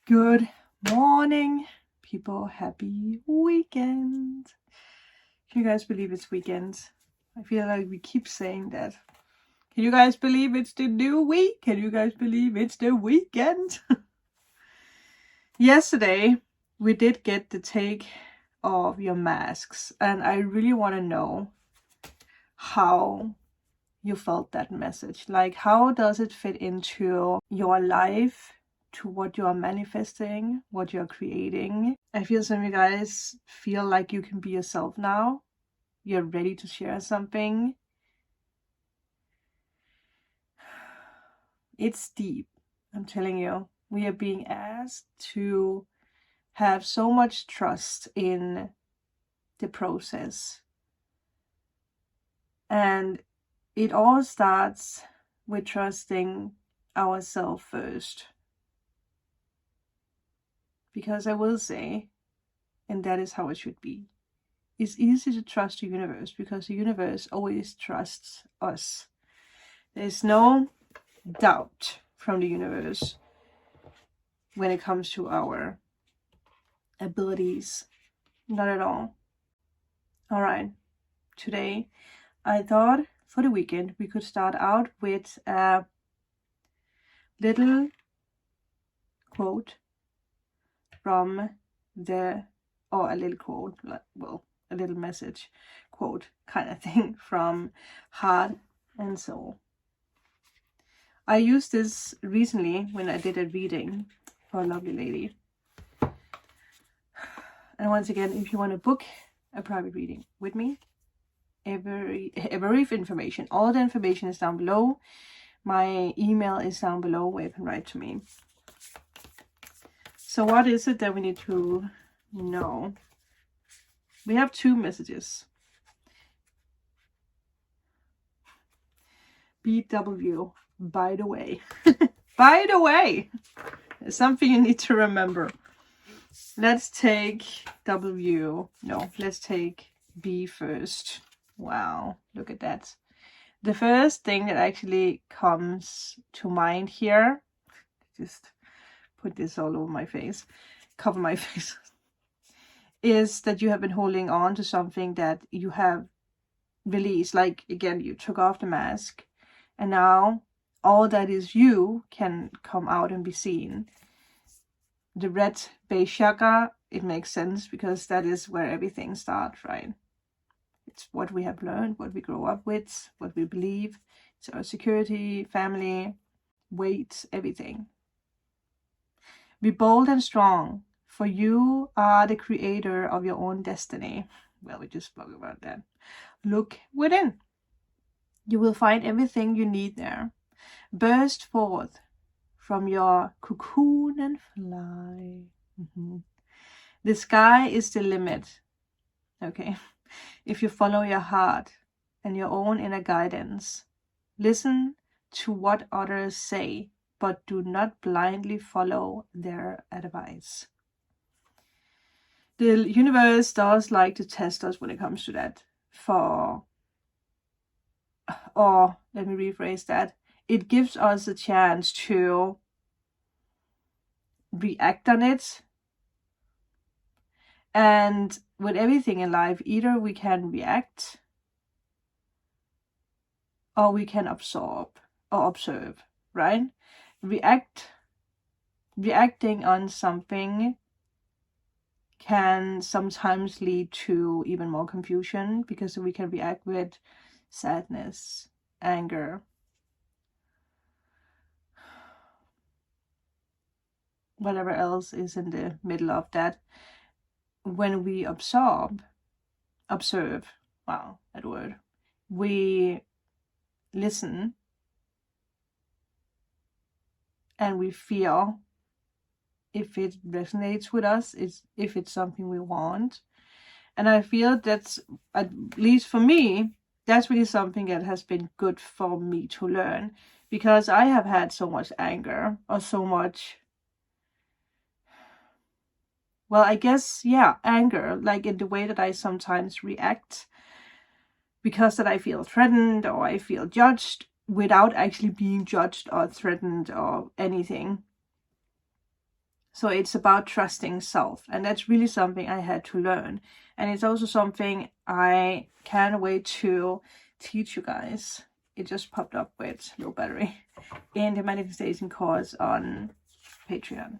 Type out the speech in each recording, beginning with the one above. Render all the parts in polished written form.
Good morning, people. Happy weekend. Can you guys believe it's weekend? I feel like we keep saying that. Can you guys believe it's the new week? Can you guys believe it's the weekend? Yesterday, we did get the take of your masks, and I really want to know how you felt that message. Like, how does it fit into your life? To what you are manifesting, what you're creating. I feel some of you guys feel like you can be yourself now. You're ready to share something. It's deep, I'm telling you. We are being asked to have so much trust in the process. And it all starts with trusting ourselves first. Because I will say, and that is how it should be, it's easy to trust the universe because the universe always trusts us. There's no doubt from the universe when it comes to our abilities. Not at all. Alright, today I thought for the weekend we could start out with a little quote from a little message quote kind of thing from Heart and Soul. I used this recently when I did a reading for a lovely lady. And once again, if you want to book a private reading with me, every information, all the information is down below. My email is down below where you can write to me. So what is it that we need to know? We have two messages. BW, by the way. By the way, there's something you need to remember. Let's take W. No, let's take B first. Wow, look at that. The first thing that actually comes to mind here, just put this all over my face, cover my face, is that you have been holding on to something that you have released. Like, again, you took off the mask and now all that is you can come out and be seen. The red base chakra, it makes sense because that is where everything starts, right? It's what we have learned, what we grow up with, what we believe. It's our security, family, weight, everything. Be bold and strong, for you are the creator of your own destiny. Well, we just spoke about that. Look within. You will find everything you need there. Burst forth from your cocoon and fly. The sky is the limit. Okay. If you follow your heart and your own inner guidance, listen to what others say, but do not blindly follow their advice. The universe does like to test us when it comes to that. Let me rephrase that. It gives us a chance to react on it. And with everything in life, either we can react or we can absorb or observe, right? Reacting on something can sometimes lead to even more confusion because we can react with sadness, anger, whatever else is in the middle of that. When we observe, wow, that word, we listen and we feel if it resonates with us, if it's something we want. And I feel that's, at least for me, that's really something that has been good for me to learn, because I have had so much anger or so much, well, I guess, yeah, anger, like in the way that I sometimes react because that I feel threatened or I feel judged without actually being judged or threatened or anything. So it's about trusting self. And that's really something I had to learn. And it's also something I can't wait to teach you guys. It just popped up with low battery in the manifestation course on Patreon.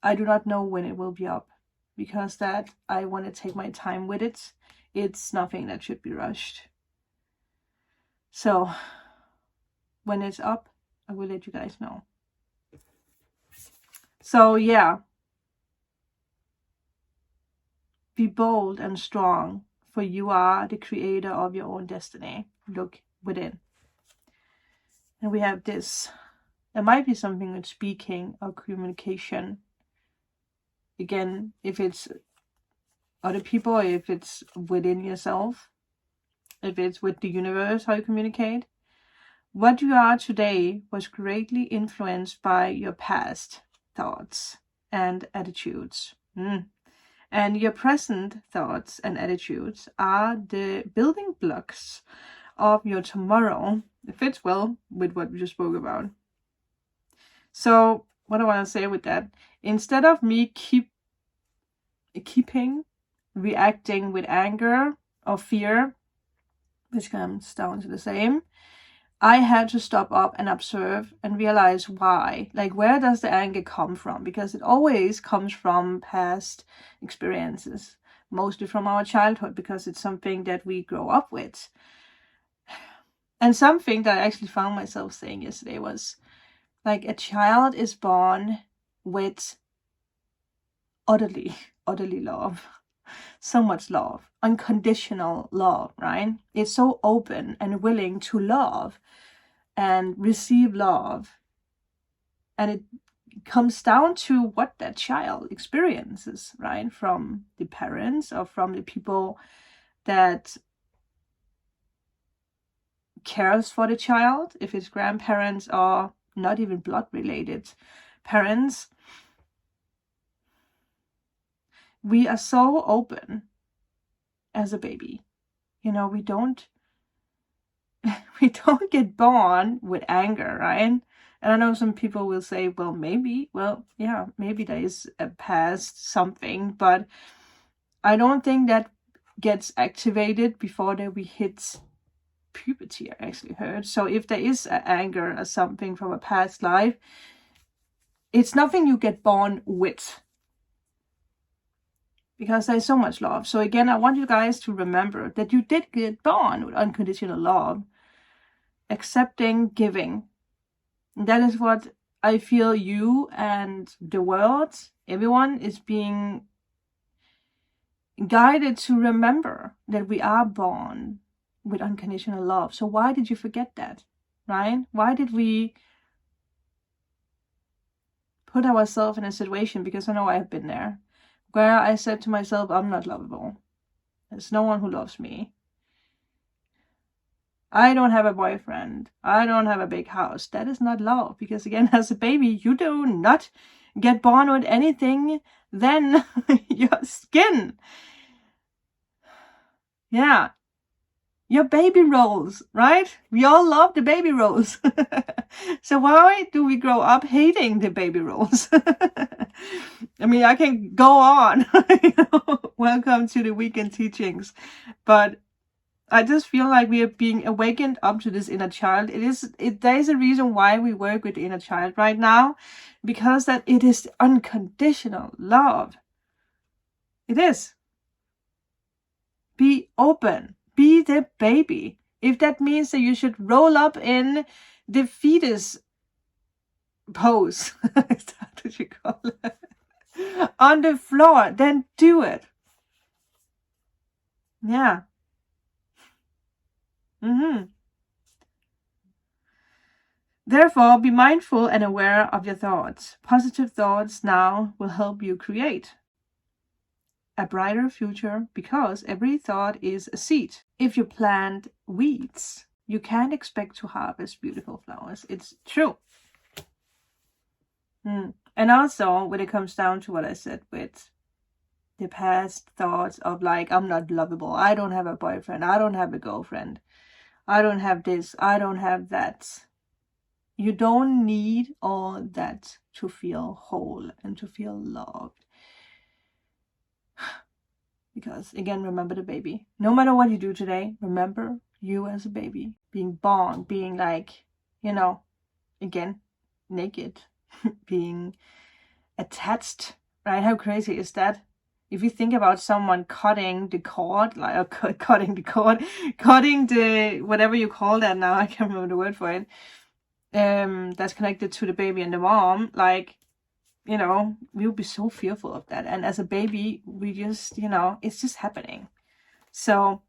I do not know when it will be up, because that I want to take my time with it. It's nothing that should be rushed. So when it's up, I will let you guys know. So yeah, be bold and strong, for you are the creator of your own destiny. Look within. And we have this. There might be something with speaking or communication. Again, if it's other people, if it's within yourself, if it's with the universe, how you communicate. What you are today was greatly influenced by your past thoughts and attitudes. And your present thoughts and attitudes are the building blocks of your tomorrow. It fits well with what we just spoke about. So what I want to say with that, instead of me keeping reacting with anger or fear, which comes down to the same, I had to stop up and observe and realize why. Like, where does the anger come from? Because it always comes from past experiences, mostly from our childhood, because it's something that we grow up with. And something that I actually found myself saying yesterday was, like, a child is born with utterly love. So much love, unconditional love, right? It's so open and willing to love and receive love. And it comes down to what that child experiences, right? From the parents or from the people that cares for the child, if it's grandparents or not even blood related parents. We are so open as a baby. You know, we don't get born with anger, right? And I know some people will say, well, maybe there is a past something, but I don't think that gets activated before that we hit puberty, I actually heard. So if there is anger or something from a past life, it's nothing you get born with, because there's so much love. So again, I want you guys to remember that you did get born with unconditional love, accepting, giving. And that is what I feel you and the world, everyone, is being guided to remember, that we are born with unconditional love. So why did you forget that, right? Why did we put ourselves in a situation, because I know I've been there, where I said to myself, I'm not lovable. There's no one who loves me. I don't have a boyfriend. I don't have a big house. That is not love, because again, as a baby, you do not get born with anything than your skin. Yeah. Your baby rolls, right? We all love the baby rolls. So why do we grow up hating the baby rolls? I mean, I can go on. Welcome to the weekend teachings. But I just feel like we are being awakened up to this inner child. There is a reason why we work with the inner child right now, because that it is unconditional love. It is. Be open. Be the baby. If that means that you should roll up in the fetus pose, is that what you call it? On the floor, then do it. Yeah. Therefore, be mindful and aware of your thoughts. Positive thoughts now will help you create a brighter future, because every thought is a seed. If you plant weeds, you can't expect to harvest beautiful flowers. It's true. And also, when it comes down to what I said with the past thoughts of, like, I'm not lovable, I don't have a boyfriend, I don't have a girlfriend, I don't have this, I don't have that. You don't need all that to feel whole and to feel loved. Because again, remember the baby. No matter what you do today, remember you as a baby. Being born, being like, you know, again, naked, being attached, right? How crazy is that? If you think about someone cutting the cord, like cutting the cord, cutting the whatever you call that now, I can't remember the word for it. That's connected to the baby and the mom, like, you know, we would be so fearful of that. And as a baby, we just, you know, it's just happening. So,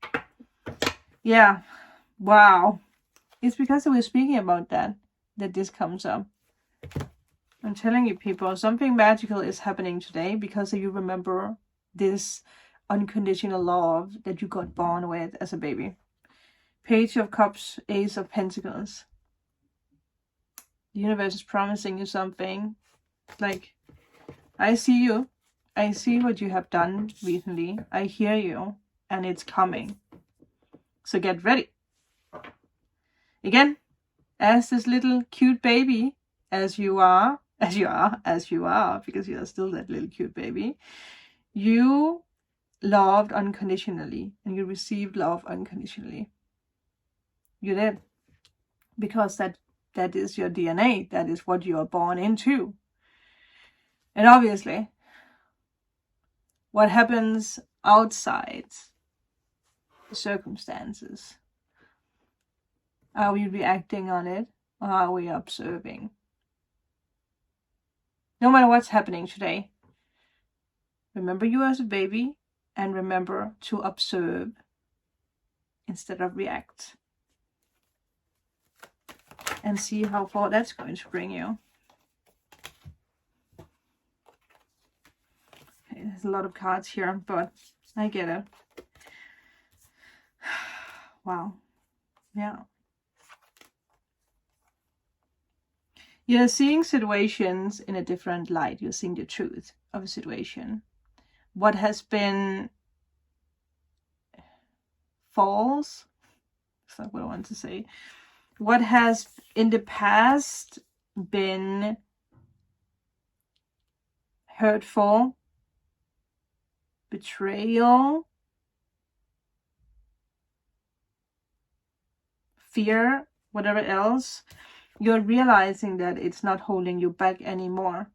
yeah, wow. It's because we're speaking about that this comes up. I'm telling you, people, something magical is happening today because you remember this unconditional love that you got born with as a baby. Page of Cups, Ace of Pentacles. The universe is promising you something. Like, I see you. I see what you have done recently. I hear you. And it's coming. So get ready. Again, as this little cute baby, as you are, because you are still that little cute baby, you loved unconditionally and you received love unconditionally. You did. Because that is your DNA. That is what you are born into. And obviously, what happens outside the circumstances, are we reacting on it or are we observing? No matter what's happening today, remember you as a baby and remember to observe instead of react. And see how far that's going to bring you. Okay, there's a lot of cards here, but I get it. Wow. Yeah. You're seeing situations in a different light. You're seeing the truth of a situation. What has been false, that's not what I want to say. What has in the past been hurtful, betrayal, fear, whatever else, you're realizing that it's not holding you back anymore.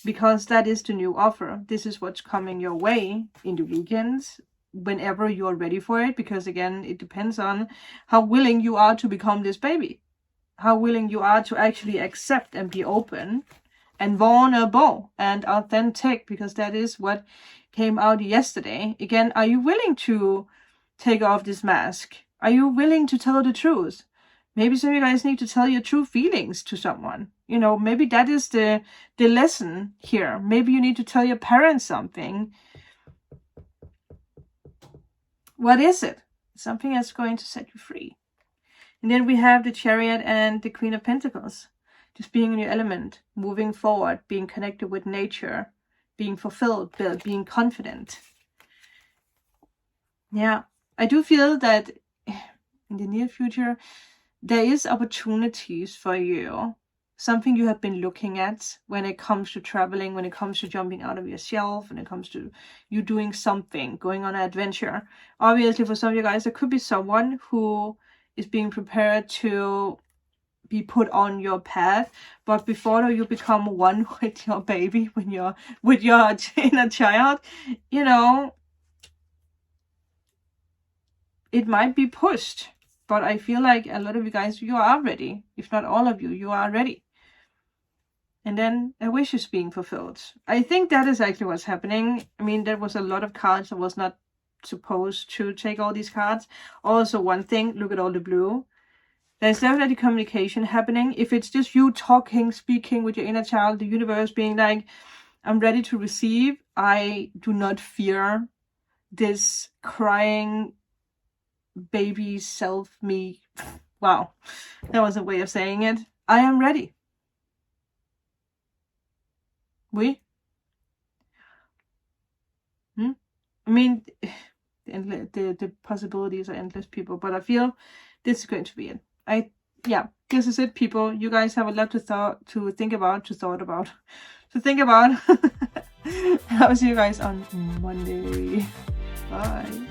Because that is the new offer. This is what's coming your way in the weekends, whenever you're ready for it. Because again, it depends on how willing you are to become this baby. How willing you are to actually accept and be open and vulnerable and authentic. Because that is what came out yesterday. Again, are you willing to take off this mask? Are you willing to tell the truth? Maybe some of you guys need to tell your true feelings to someone. You know, maybe that is the lesson here. Maybe you need to tell your parents something. What is it? Something that's going to set you free. And then we have the Chariot and the Queen of Pentacles. Just being in your element, moving forward, being connected with nature, being fulfilled, being confident. Yeah, I do feel that in the near future, there is opportunities for you. Something you have been looking at when it comes to traveling, when it comes to jumping out of your shelf, when it comes to you doing something, going on an adventure. Obviously, for some of you guys, there could be someone who is being prepared to be put on your path. But before you become one with your baby, when you're with your inner child, you know, it might be pushed. But I feel like a lot of you guys, you are ready. If not all of you, you are ready. And then a wish is being fulfilled. I think that is actually what's happening. I mean, there was a lot of cards. I was not supposed to take all these cards. Also, one thing, look at all the blue. There's definitely communication happening. If it's just you talking, speaking with your inner child, the universe being like, I'm ready to receive. I do not fear this crying baby self me. Wow, that was a way of saying it. I am ready. I mean, the possibilities are endless, people, but I feel this is going to be it. yeah, this is it, people. You guys have a lot to think about. I'll see you guys on Monday. Bye.